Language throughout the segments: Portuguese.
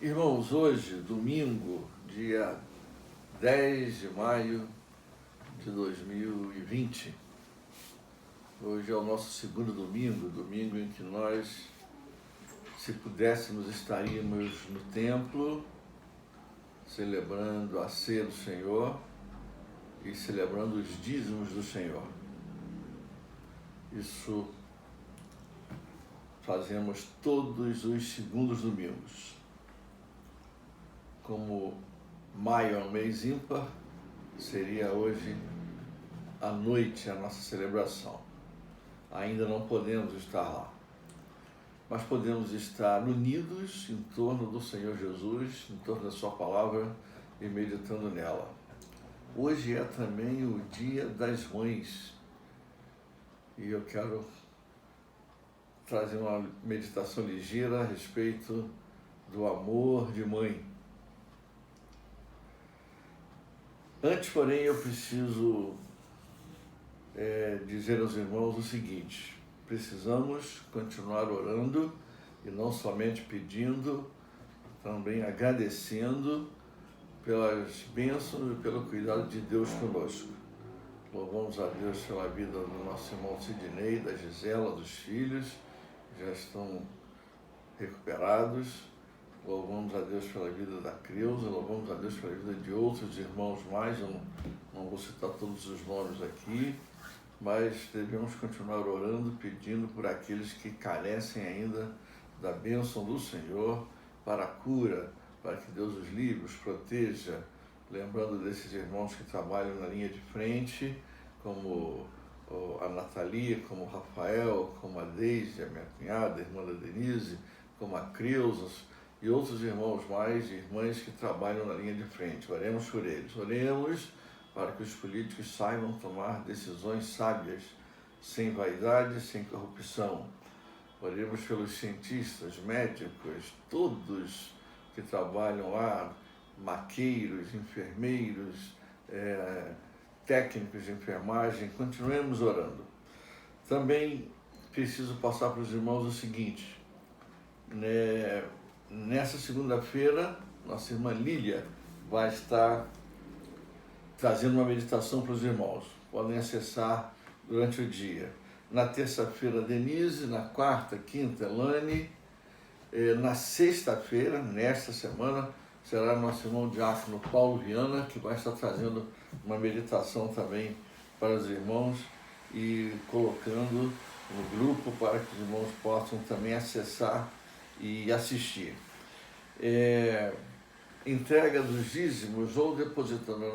Irmãos, hoje, domingo, dia 10 de maio de 2020, hoje é o nosso segundo domingo em que nós, se pudéssemos, estaríamos no templo, celebrando a ceia do Senhor e celebrando os dízimos do Senhor. Isso fazemos todos os segundos domingos. Como maio é um mês ímpar, seria hoje à noite a nossa celebração. Ainda não podemos estar lá, mas podemos estar unidos em torno do Senhor Jesus, em torno da sua palavra e meditando nela. Hoje é também o Dia das Mães e eu quero trazer uma meditação ligeira a respeito do amor de mãe. Antes, porém, eu preciso dizer aos irmãos o seguinte: precisamos continuar orando e não somente pedindo, também agradecendo pelas bênçãos e pelo cuidado de Deus conosco. Louvamos a Deus pela vida do nosso irmão Sidney, da Gisela, dos filhos, já estão recuperados. Louvamos a Deus pela vida da Creuza, louvamos a Deus pela vida de outros irmãos mais, eu não vou citar todos os nomes aqui, mas devemos continuar orando, pedindo por aqueles que carecem ainda da bênção do Senhor para a cura, para que Deus os livre, os proteja, lembrando desses irmãos que trabalham na linha de frente, como a Natalia, como o Rafael, como a Deise, a minha cunhada, a irmã da Denise, como a Creuza, e outros irmãos mais e irmãs que trabalham na linha de frente. Oremos por eles. Oremos para que os políticos saibam tomar decisões sábias, sem vaidade, sem corrupção. Oremos pelos cientistas, médicos, todos que trabalham lá, maqueiros, enfermeiros, técnicos de enfermagem. Continuemos orando. Também preciso passar para os irmãos o seguinte: nessa segunda-feira, nossa irmã Lília vai estar trazendo uma meditação para os irmãos. Podem acessar durante o dia. Na terça-feira, Denise. Na quarta, quinta, Elane. Na sexta-feira, nesta semana, será nosso irmão diácono Paulo Viana, que vai estar trazendo uma meditação também para os irmãos e colocando no grupo para que os irmãos possam também acessar e assistir. Entrega dos dízimos ou depositando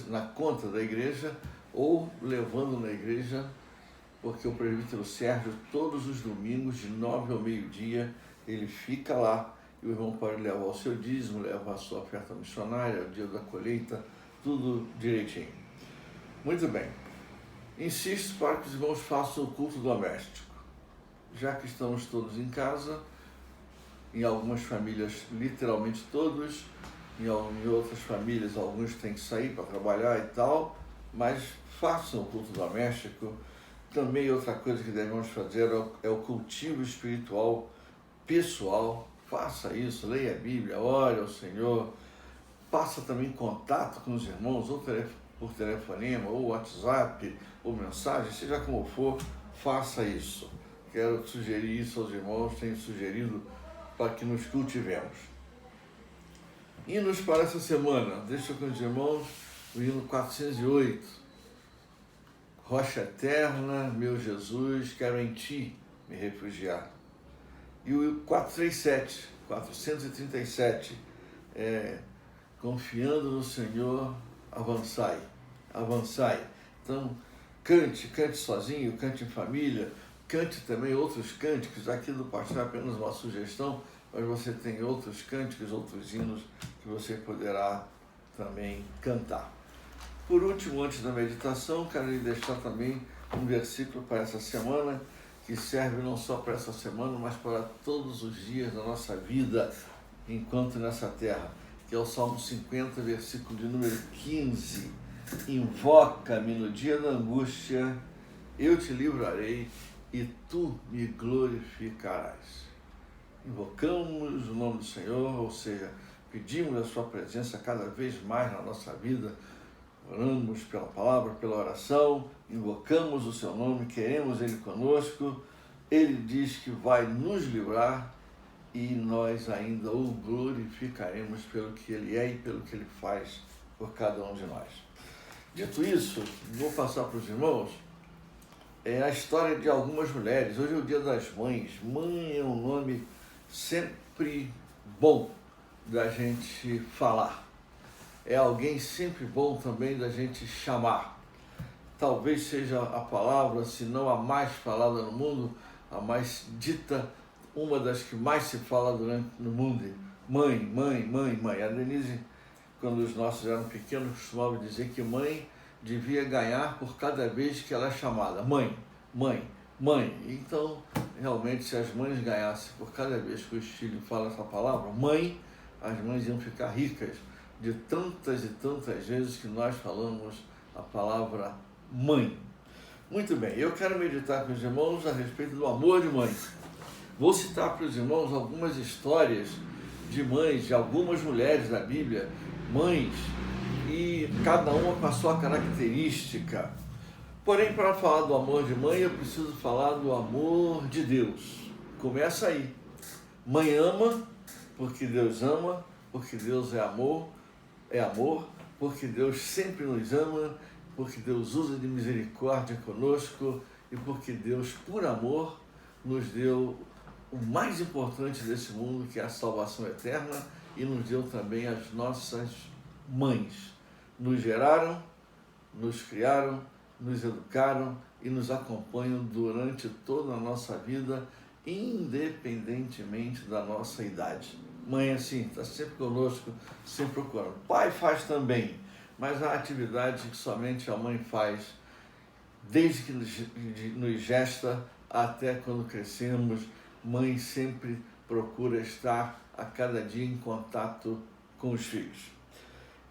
na conta da igreja ou levando na igreja, porque o presbítero Sérgio, todos os domingos, de 9 ao meio-dia, ele fica lá e o irmão pode levar o seu dízimo, levar a sua oferta missionária, o dia da colheita, tudo direitinho. Muito bem. Insisto para que os irmãos façam o culto doméstico. Já que estamos todos em casa, em algumas famílias, literalmente todos, em outras famílias, alguns têm que sair para trabalhar e tal, mas façam o culto doméstico. Também outra coisa que devemos fazer é o cultivo espiritual pessoal. Faça isso, leia a Bíblia, ore ao Senhor, faça também contato com os irmãos, ou por telefonema, ou WhatsApp, ou mensagem, seja como for, faça isso. Quero sugerir isso aos irmãos, tenho sugerido para que nos cultivemos. Hinos para essa semana, deixo com os irmãos o hino 408. Rocha eterna, meu Jesus, quero em ti me refugiar. E o 437, confiando no Senhor, avançai. Então, cante sozinho, cante em família, cante também outros cânticos. Aqui do pastor é apenas uma sugestão, mas você tem outros cânticos, outros hinos que você poderá também cantar. Por último, antes da meditação, quero lhe deixar também um versículo para essa semana, que serve não só para essa semana, mas para todos os dias da nossa vida, enquanto nessa terra, que é o Salmo 50, versículo de número 15. Invoca-me no dia da angústia, eu te livrarei e tu me glorificarás. invocamos o nome do Senhor, ou seja, pedimos a sua presença cada vez mais na nossa vida, oramos pela palavra, pela oração, invocamos o seu nome, queremos ele conosco, ele diz que vai nos livrar e nós ainda o glorificaremos pelo que ele é e pelo que ele faz por cada um de nós. Dito isso, vou passar para os irmãos a história de algumas mulheres. Hoje é o Dia das Mães. Mãe é um nome sempre bom da gente falar. É alguém sempre bom também da gente chamar. Talvez seja a palavra, se não a mais falada no mundo, a mais dita, uma das que mais se fala no mundo. Mãe, mãe, mãe, mãe. A Denise, quando os nossos eram pequenos, costumava dizer que mãe devia ganhar por cada vez que ela é chamada. Mãe, mãe, mãe. Então, realmente, se as mães ganhassem por cada vez que os filhos falam essa palavra, mãe, as mães iam ficar ricas de tantas e tantas vezes que nós falamos a palavra mãe. Muito bem, eu quero meditar com os irmãos a respeito do amor de mãe. Vou citar para os irmãos algumas histórias de mães, de algumas mulheres da Bíblia, mães, e cada uma com a sua característica. Porém, para falar do amor de mãe, eu preciso falar do amor de Deus. Começa aí. Mãe ama, porque Deus ama, porque Deus é amor, porque Deus sempre nos ama, porque Deus usa de misericórdia conosco e porque Deus, por amor, nos deu o mais importante desse mundo, que é a salvação eterna, e nos deu também as nossas mães. Nos geraram, nos criaram, nos educaram e nos acompanham durante toda a nossa vida, independentemente da nossa idade. Mãe, assim, está sempre conosco, sempre procurando. Pai faz também, mas a atividade que somente a mãe faz, desde que nos gesta até quando crescemos, mãe sempre procura estar a cada dia em contato com os filhos.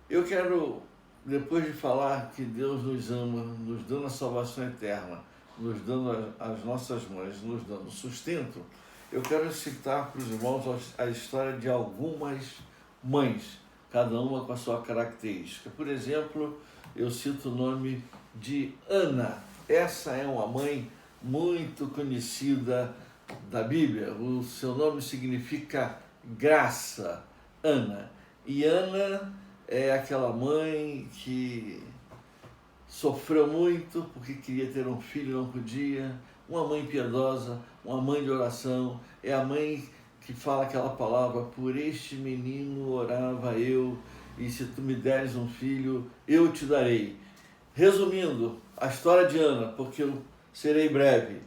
Eu quero, depois de falar que Deus nos ama, nos dando a salvação eterna, nos dando as nossas mães, nos dando sustento, eu quero citar para os irmãos a história de algumas mães, cada uma com a sua característica. Por exemplo, eu cito o nome de Ana. Essa é uma mãe muito conhecida da Bíblia. O seu nome significa graça, Ana. E Ana é aquela mãe que sofreu muito porque queria ter um filho e não podia. Uma mãe piedosa, uma mãe de oração. É a mãe que fala aquela palavra: por este menino orava eu, e se tu me deres um filho, eu te darei. Resumindo a história de Ana, porque eu serei breve.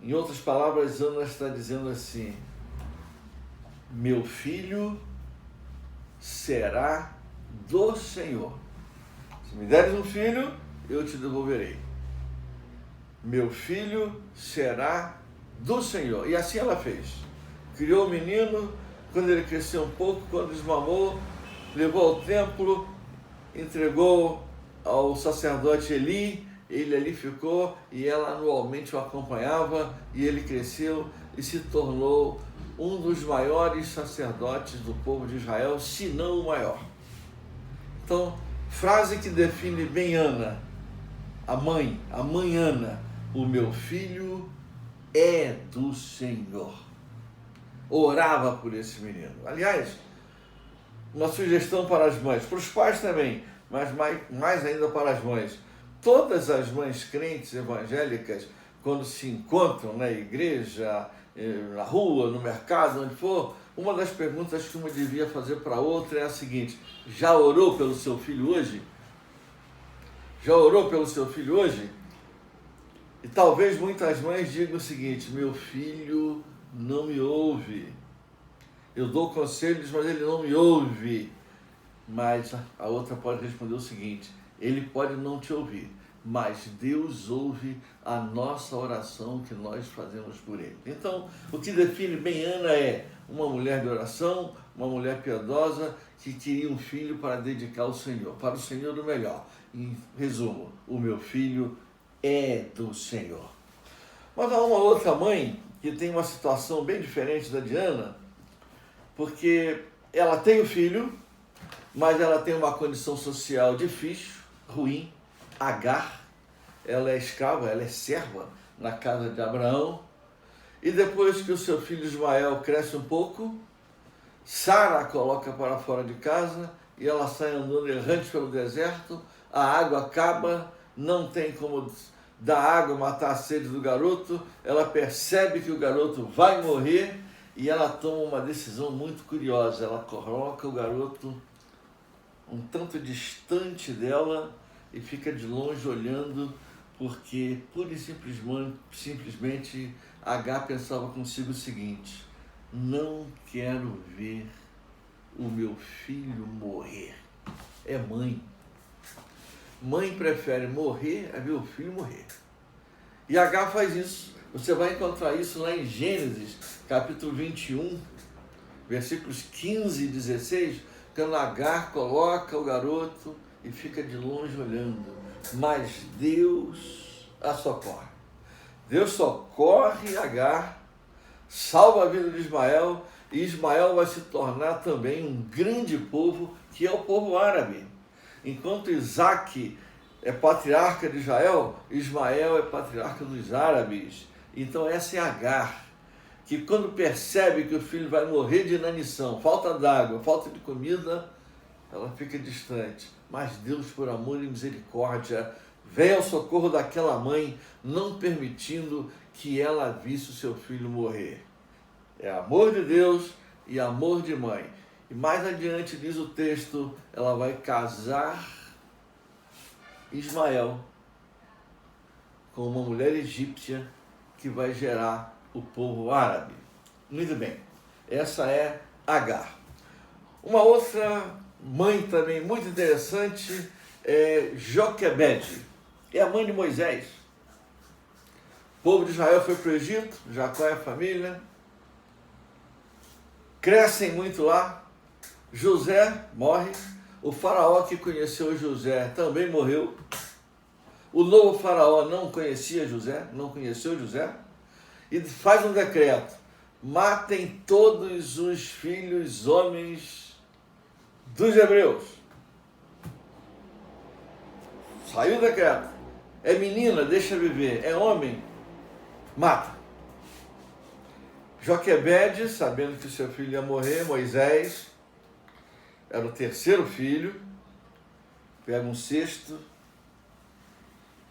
Em outras palavras, Ana está dizendo assim: meu filho será do Senhor. Se me deres um filho, eu te devolverei. Meu filho será do Senhor. E assim ela fez. Criou o menino, quando ele cresceu um pouco, quando desmamou, levou ao templo, entregou ao sacerdote Eli, ele ali ficou e ela anualmente o acompanhava, e ele cresceu e se tornou um dos maiores sacerdotes do povo de Israel, se não o maior. Então, frase que define bem Ana, a mãe Ana: o meu filho é do Senhor. Orava por esse menino. Aliás, uma sugestão para as mães, para os pais também, mas mais ainda para as mães. Todas as mães crentes evangélicas, quando se encontram na igreja, na rua, no mercado, onde for, uma das perguntas que uma devia fazer para a outra é a seguinte: já orou pelo seu filho hoje? Já orou pelo seu filho hoje? E talvez muitas mães digam o seguinte: meu filho não me ouve. Eu dou conselhos, mas ele não me ouve. Mas a outra pode responder o seguinte: ele pode não te ouvir, mas Deus ouve a nossa oração que nós fazemos por ele. Então, o que define bem Ana é uma mulher de oração, uma mulher piedosa que queria um filho para dedicar ao Senhor, para o Senhor o melhor. Em resumo, o meu filho é do Senhor. Mas há uma outra mãe que tem uma situação bem diferente da de Ana, porque ela tem o filho, mas ela tem uma condição social difícil, ruim. Agar, ela é escrava, ela é serva na casa de Abraão. E depois que o seu filho Ismael cresce um pouco, Sara a coloca para fora de casa e ela sai andando errante pelo deserto, a água acaba, não tem como dar água, matar a sede do garoto, ela percebe que o garoto vai morrer e ela toma uma decisão muito curiosa, ela coloca o garoto um tanto distante dela e fica de longe olhando, porque pura e simplesmente Agar pensava consigo o seguinte: não quero ver o meu filho morrer. É mãe. Mãe prefere morrer a ver o filho morrer. E Agar faz isso. Você vai encontrar isso lá em Gênesis, capítulo 21, versículos 15 e 16, quando Agar coloca o garoto e fica de longe olhando. Mas Deus a socorre. Deus socorre Agar, salva a vida de Ismael, e Ismael vai se tornar também um grande povo, que é o povo árabe. Enquanto Isaac é patriarca de Israel, Ismael é patriarca dos árabes. Então essa é Agar, que quando percebe que o filho vai morrer de inanição, falta d'água, falta de comida, ela fica distante. Mas Deus, por amor e misericórdia, vem ao socorro daquela mãe, não permitindo que ela visse o seu filho morrer. É amor de Deus e amor de mãe. E mais adiante diz o texto, ela vai casar Ismael com uma mulher egípcia que vai gerar o povo árabe. Muito bem, essa é Agar. Uma outra mãe também muito interessante é Joquebede, é a mãe de Moisés. O povo de Israel foi para o Egito, Jacó e a família, crescem muito lá. José morre, o faraó que conheceu José também morreu. O novo faraó não conhecia José, não conheceu José, e faz um decreto: matem todos os filhos homens dos hebreus. Saiu o decreto. É menina, deixa viver. É homem, mata. Joquebede, sabendo que o seu filho ia morrer, Moisés, era o terceiro filho, pega um cesto,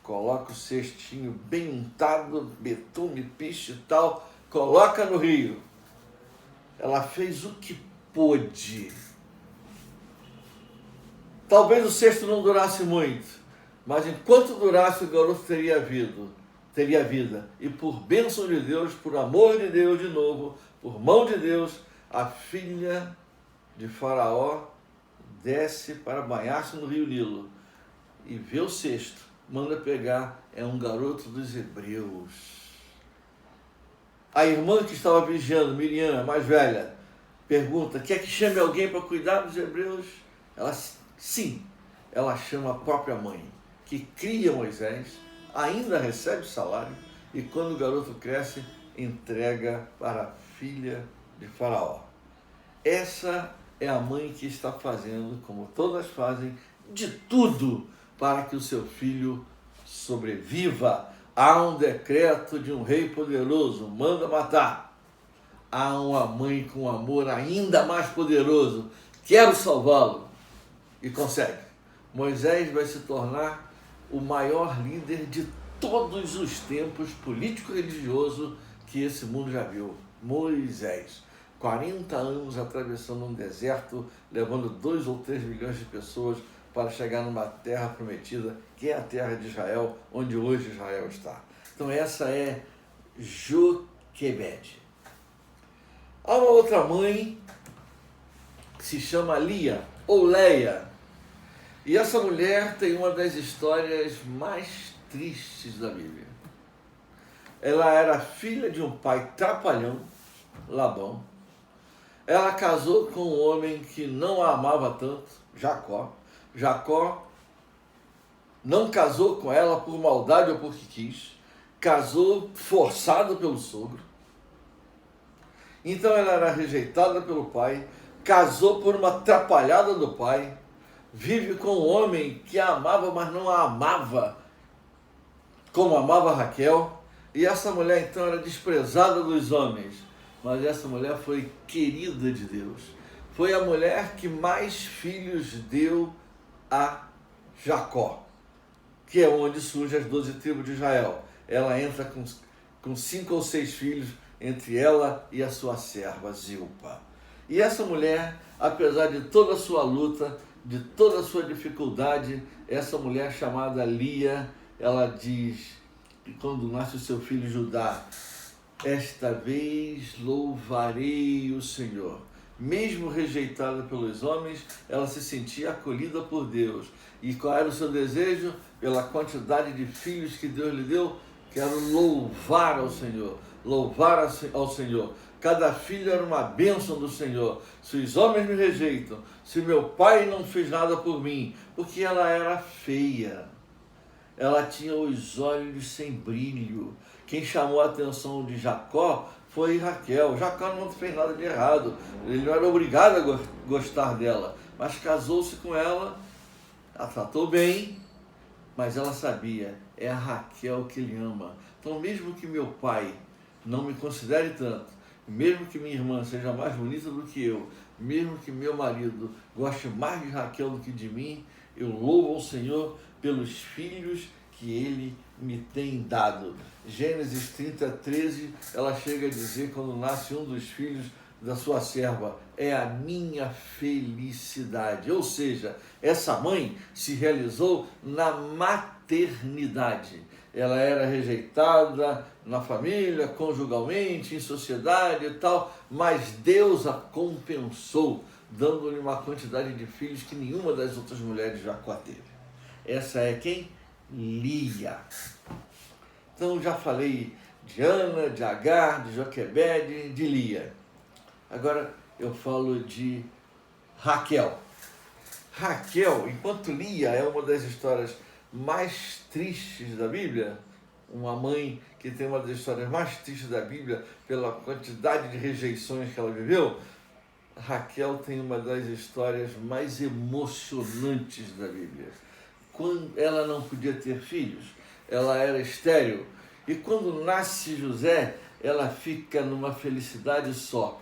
coloca o cestinho bem untado, betume, piche e tal, coloca no rio. Ela fez o que pôde. Talvez o cesto não durasse muito, mas enquanto durasse, o garoto teria vida. E por bênção de Deus, por amor de Deus de novo, por mão de Deus, a filha de Faraó desce para banhar-se no rio Nilo e vê o cesto, manda pegar, é um garoto dos hebreus. A irmã que estava vigiando, Miriam, mais velha, pergunta: quer que chame alguém para cuidar dos hebreus? Ela chama a própria mãe, que cria Moisés, ainda recebe salário, e quando o garoto cresce, entrega para a filha de Faraó. Essa é a mãe que está fazendo, como todas fazem, de tudo para que o seu filho sobreviva. Há um decreto de um rei poderoso, manda matar. Há uma mãe com amor ainda mais poderoso, quero salvá-lo, e consegue. Moisés vai se tornar o maior líder de todos os tempos político-religioso que esse mundo já viu. Moisés, 40 anos atravessando um deserto, levando 2 ou 3 milhões de pessoas para chegar numa terra prometida, que é a terra de Israel, onde hoje Israel está. Então essa é Joquebede. Há uma outra mãe que se chama Lia, ou Leia. E essa mulher tem uma das histórias mais tristes da Bíblia. Ela era filha de um pai trapalhão, Labão. Ela casou com um homem que não a amava tanto, Jacó. Jacó não casou com ela por maldade ou porque quis, casou forçado pelo sogro. Então ela era rejeitada pelo pai, casou por uma atrapalhada do pai, vive com um homem que a amava, mas não a amava como amava Raquel. E essa mulher então era desprezada dos homens, mas essa mulher foi querida de Deus. Foi a mulher que mais filhos deu a Jacó, que é onde surgem as 12 tribos de Israel. Ela entra com 5 ou 6 filhos, entre ela e a sua serva Zilpa. E essa mulher, apesar de toda a sua luta, de toda a sua dificuldade, essa mulher chamada Lia, ela diz que quando nasce o seu filho Judá, esta vez louvarei o Senhor. Mesmo rejeitada pelos homens, ela se sentia acolhida por Deus. E qual era o seu desejo? Pela quantidade de filhos que Deus lhe deu, quero louvar ao Senhor. Louvar ao Senhor. Cada filho era uma bênção do Senhor. Se os homens me rejeitam, se meu pai não fez nada por mim, porque ela era feia, ela tinha os olhos sem brilho. Quem chamou a atenção de Jacó foi Raquel. Jacó não fez nada de errado, ele não era obrigado a gostar dela, mas casou-se com ela, a tratou bem, mas ela sabia, é a Raquel que ele ama. Então mesmo que meu pai não me considere tanto, mesmo que minha irmã seja mais bonita do que eu, mesmo que meu marido goste mais de Raquel do que de mim, eu louvo ao Senhor pelos filhos que ele me tem dado. Gênesis 30:13, ela chega a dizer, quando nasce um dos filhos da sua serva, é a minha felicidade. Ou seja, essa mãe se realizou na maternidade. Ela era rejeitada na família, conjugalmente, em sociedade e tal, mas Deus a compensou, dando-lhe uma quantidade de filhos que nenhuma das outras mulheres de Jacó teve. Essa é quem? Lia. Então já falei de Ana, de Agar, de Joquebede, de Lia. Agora eu falo de Raquel. Raquel, enquanto Lia é uma das histórias mais tristes da Bíblia, uma mãe que tem uma das histórias mais tristes da Bíblia pela quantidade de rejeições que ela viveu, Raquel tem uma das histórias mais emocionantes da Bíblia. Quando ela não podia ter filhos, ela era estéril, e quando nasce José, ela fica numa felicidade só.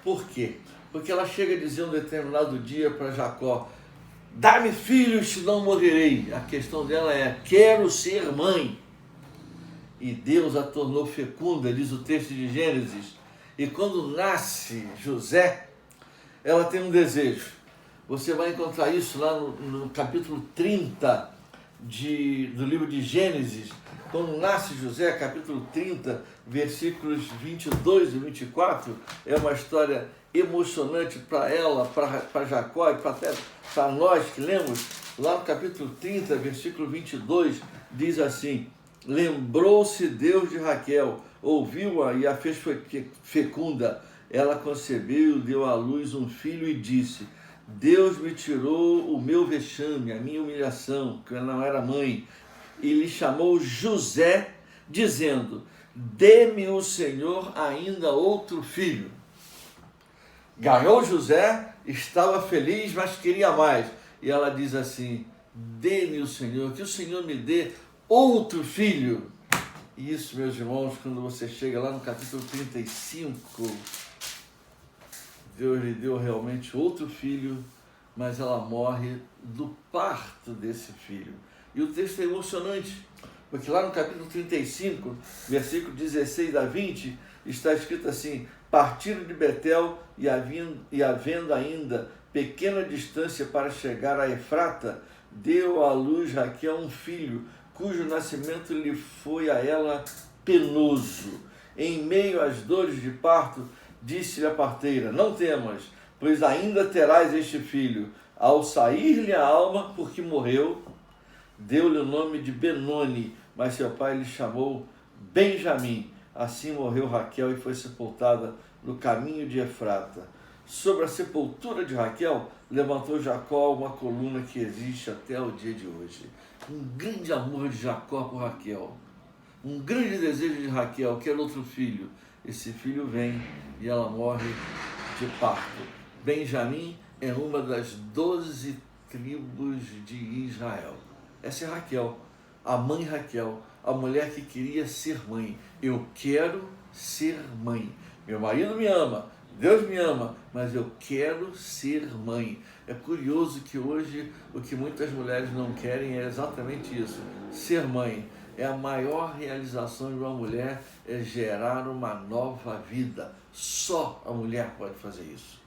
Por quê? Porque ela chega a dizer um determinado dia para Jacó, dá-me filhos, senão morrerei. A questão dela é, quero ser mãe. E Deus a tornou fecunda, diz o texto de Gênesis. E quando nasce José, ela tem um desejo. Você vai encontrar isso lá no capítulo 30 do livro de Gênesis. Quando nasce José, capítulo 30, versículos 22 e 24, é uma história emocionante para ela, para Jacó e até para nós que lemos. Lá no capítulo 30, versículo 22, diz assim, lembrou-se Deus de Raquel, ouviu-a e a fez fecunda. Ela concebeu e deu à luz um filho e disse, Deus me tirou o meu vexame, a minha humilhação, que eu não era mãe, e lhe chamou José, dizendo, dê-me o Senhor ainda outro filho. Ganhou José, estava feliz, mas queria mais. E ela diz assim, dê-me o Senhor, que o Senhor me dê outro filho. E isso, meus irmãos, quando você chega lá no capítulo 35, Deus lhe deu realmente outro filho, mas ela morre do parto desse filho. E o texto é emocionante, porque lá no capítulo 35, versículo 16 a 20, está escrito assim, partiram de Betel e havendo ainda pequena distância para chegar a Efrata, deu à luz Raquel um filho, cujo nascimento lhe foi a ela penoso. Em meio às dores de parto, disse-lhe a parteira, não temas, pois ainda terás este filho. Ao sair-lhe a alma, porque morreu, deu-lhe o nome de Benoni, mas seu pai lhe chamou Benjamim. Assim morreu Raquel e foi sepultada no caminho de Efrata. Sobre a sepultura de Raquel, levantou Jacó uma coluna que existe até o dia de hoje. Um grande amor de Jacó por Raquel. Um grande desejo de Raquel, que era outro filho. esse filho vem e ela morre de parto. Benjamim é uma das 12 tribos de Israel. Essa é Raquel, a mãe Raquel, a mulher que queria ser mãe. Eu quero ser mãe. Meu marido me ama, Deus me ama, mas eu quero ser mãe. É curioso que hoje o que muitas mulheres não querem é exatamente isso, ser mãe. É a maior realização de uma mulher, é gerar uma nova vida. Só a mulher pode fazer isso.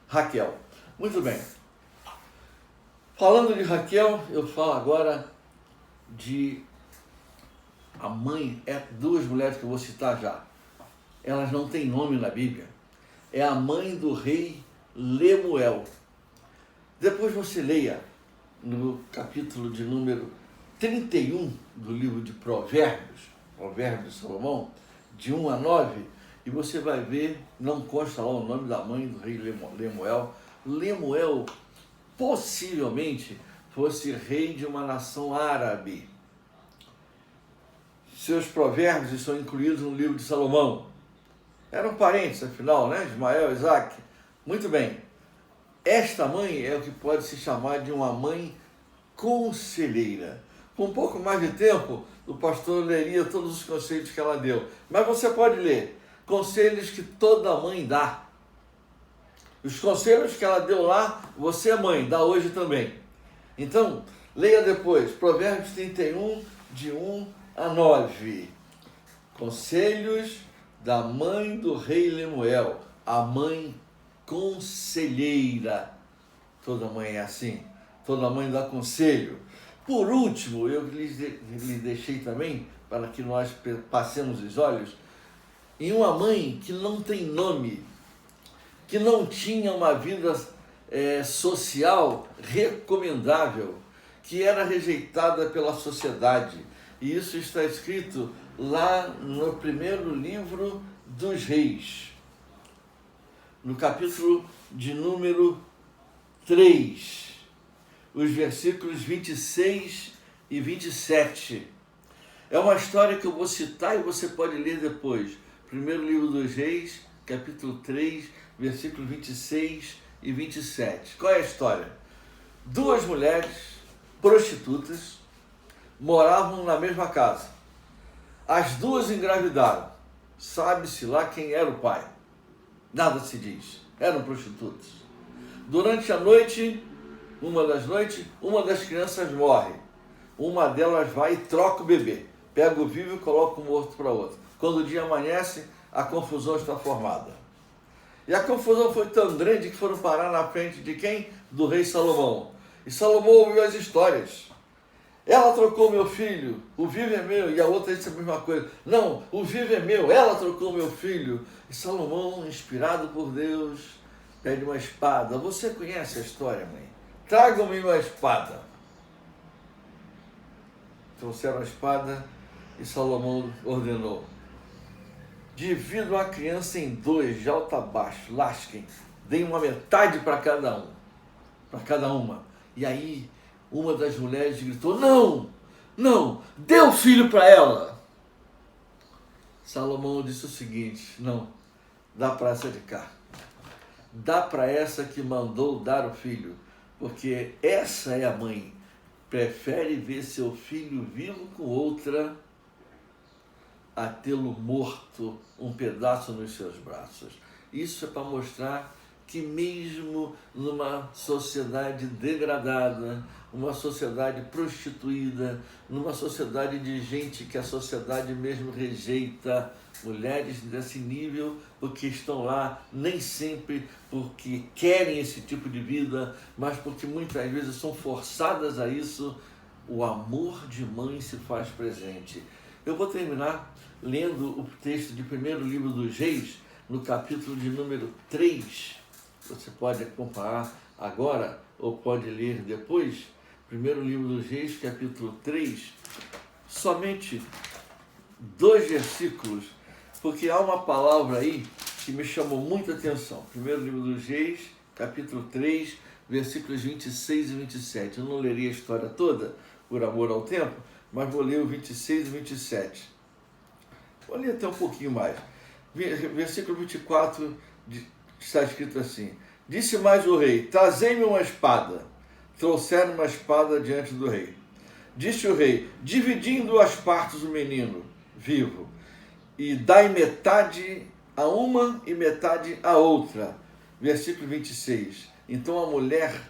Raquel. Muito bem. Falando de Raquel, eu falo agora de a mãe, duas mulheres que eu vou citar já. Elas não têm nome na Bíblia. É a mãe do rei Lemuel. Depois você leia no capítulo de número 31 do livro de Provérbios, Provérbios de Salomão, de 1 a 9, e você vai ver, não consta lá o nome da mãe do rei Lemuel. Lemuel possivelmente fosse rei de uma nação árabe. Seus provérbios estão incluídos no livro de Salomão. Eram parentes, afinal, né? Ismael, Isaac. Muito bem. Esta mãe é o que pode se chamar de uma mãe conselheira. Com um pouco mais de tempo, o pastor leria todos os conselhos que ela deu. Mas você pode ler conselhos que toda mãe dá. Os conselhos que ela deu lá, você, mãe, dá hoje também. Então, leia depois, Provérbios 31, de 1 a 9. Conselhos da mãe do rei Lemuel, a mãe conselheira. Toda mãe é assim, toda mãe dá conselho. Por último, eu lhes deixei também, para que nós passemos os olhos, em uma mãe que não tem nome, que não tinha uma vida social recomendável, que era rejeitada pela sociedade. E isso está escrito lá no primeiro livro dos Reis, no capítulo de número 3, os versículos 26 e 27. É uma história que eu vou citar e você pode ler depois. Primeiro livro dos Reis, capítulo 3, versículos 26 e 27. Qual é a história? Duas mulheres prostitutas moravam na mesma casa. As duas engravidaram. Sabe-se lá quem era o pai. Nada se diz. Eram prostitutas. Durante a noite, uma das crianças morre. Uma delas vai e troca o bebê. Pega o vivo e coloca o morto para outra. Quando o dia amanhece, a confusão está formada. E a confusão foi tão grande que foram parar na frente de quem? Do rei Salomão. E Salomão ouviu as histórias. Ela trocou meu filho, o vivo é meu, e a outra disse a mesma coisa. Não, o vivo é meu, ela trocou meu filho. E Salomão, inspirado por Deus, pede uma espada. Você conhece a história, mãe? Tragam-me uma espada. Trouxeram a espada e Salomão ordenou: dividam a criança em dois, de alto a baixo, lasquem, deem uma metade para cada uma. E aí uma das mulheres gritou: não, dê o filho para ela. Salomão disse o seguinte: não, dá para essa de cá. Dá para essa que mandou dar o filho, porque essa é a mãe. Prefere ver seu filho vivo com outra a tê-lo morto um pedaço nos seus braços. Isso é para mostrar que mesmo numa sociedade degradada, uma sociedade prostituída, numa sociedade de gente que a sociedade mesmo rejeita, mulheres desse nível, porque estão lá nem sempre porque querem esse tipo de vida, mas porque muitas vezes são forçadas a isso, o amor de mãe se faz presente. Eu vou terminar lendo o texto de primeiro livro dos Reis, no capítulo de número 3. Você pode acompanhar agora ou pode ler depois. Primeiro livro dos Reis, capítulo 3. Somente 2 versículos, porque há uma palavra aí que me chamou muita atenção. Primeiro livro dos Reis, capítulo 3, versículos 26 e 27. Eu não leria a história toda, por amor ao tempo, mas vou ler o 26 e 27. Vou ler até um pouquinho mais. Versículo 24 está escrito assim: disse mais o rei: trazei-me uma espada. Trouxeram uma espada diante do rei. Disse o rei: dividi em duas partes o menino vivo, e dai metade a uma e metade a outra. Versículo 26. Então a mulher,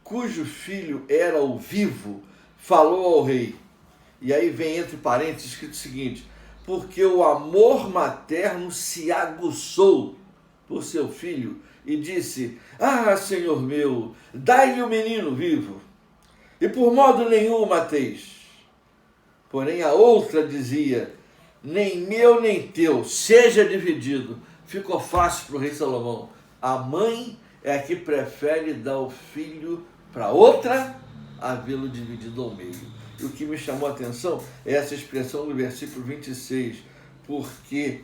cujo filho era o vivo, falou ao rei. E aí vem entre parênteses escrito o seguinte: porque o amor materno se aguçou por seu filho, e disse: ah, Senhor meu, dai-lhe o menino vivo, e por modo nenhum o mateis. Porém a outra dizia: nem meu nem teu, seja dividido. Ficou fácil para o rei Salomão. A mãe é a que prefere dar o filho para outra, a vê-lo dividido ao meio. E o que me chamou a atenção é essa expressão do versículo 26, porque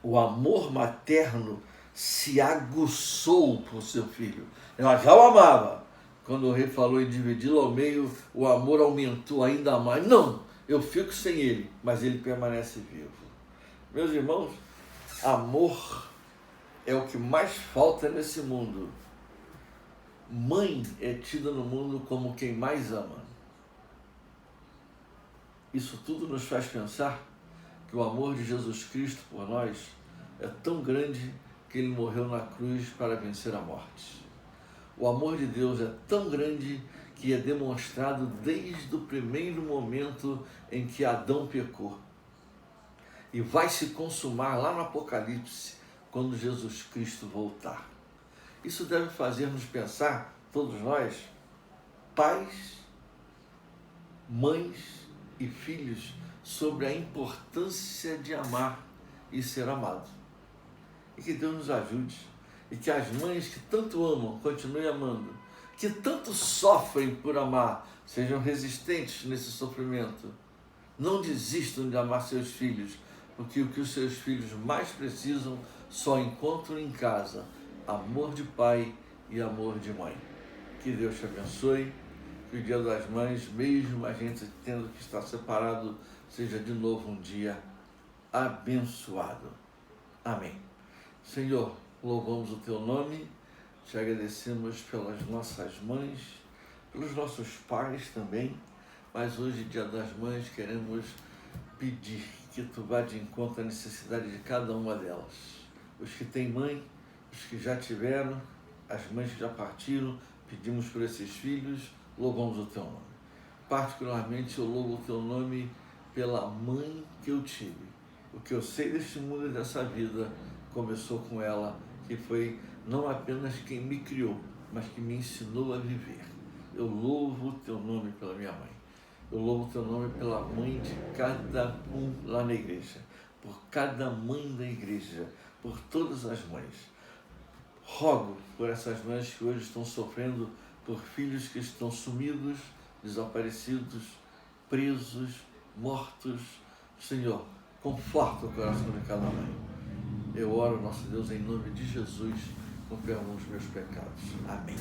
o amor materno se aguçou por seu filho. Ela já o amava. Quando o rei falou em dividi-lo ao meio, o amor aumentou ainda mais. Não, eu fico sem ele, mas ele permanece vivo. Meus irmãos, amor é o que mais falta nesse mundo. Mãe é tida no mundo como quem mais ama. Isso tudo nos faz pensar que o amor de Jesus Cristo por nós é tão grande que ele morreu na cruz para vencer a morte. O amor de Deus é tão grande que é demonstrado desde o primeiro momento em que Adão pecou. E vai se consumar lá no Apocalipse, quando Jesus Cristo voltar. Isso deve fazer-nos pensar, todos nós, pais, mães e filhos, sobre a importância de amar e ser amado. E que Deus nos ajude. E que as mães que tanto amam, continuem amando. Que tanto sofrem por amar, sejam resistentes nesse sofrimento. Não desistam de amar seus filhos, porque o que os seus filhos mais precisam só encontram em casa: amor de pai e amor de mãe. Que Deus te abençoe. Que o Dia das Mães, mesmo a gente tendo que estar separado, seja de novo um dia abençoado. Amém. Senhor, louvamos o teu nome, te agradecemos pelas nossas mães, pelos nossos pais também, mas hoje, Dia das Mães, queremos pedir que tu vá de encontro à necessidade de cada uma delas. Os que têm mãe, os que já tiveram, as mães que já partiram, pedimos por esses filhos, louvamos o teu nome. Particularmente eu louvo o teu nome pela mãe que eu tive. O que eu sei deste mundo e dessa vida começou com ela, que foi não apenas quem me criou, mas que me ensinou a viver. Eu louvo o teu nome pela minha mãe. Eu louvo o teu nome pela mãe de cada um lá na igreja, por cada mãe da igreja, por todas as mães. Rogo por essas mães que hoje estão sofrendo por filhos que estão sumidos, desaparecidos, presos, mortos. Senhor, conforta o coração de cada mãe. Eu oro, nosso Deus, em nome de Jesus, com perdão dos meus pecados. Amém.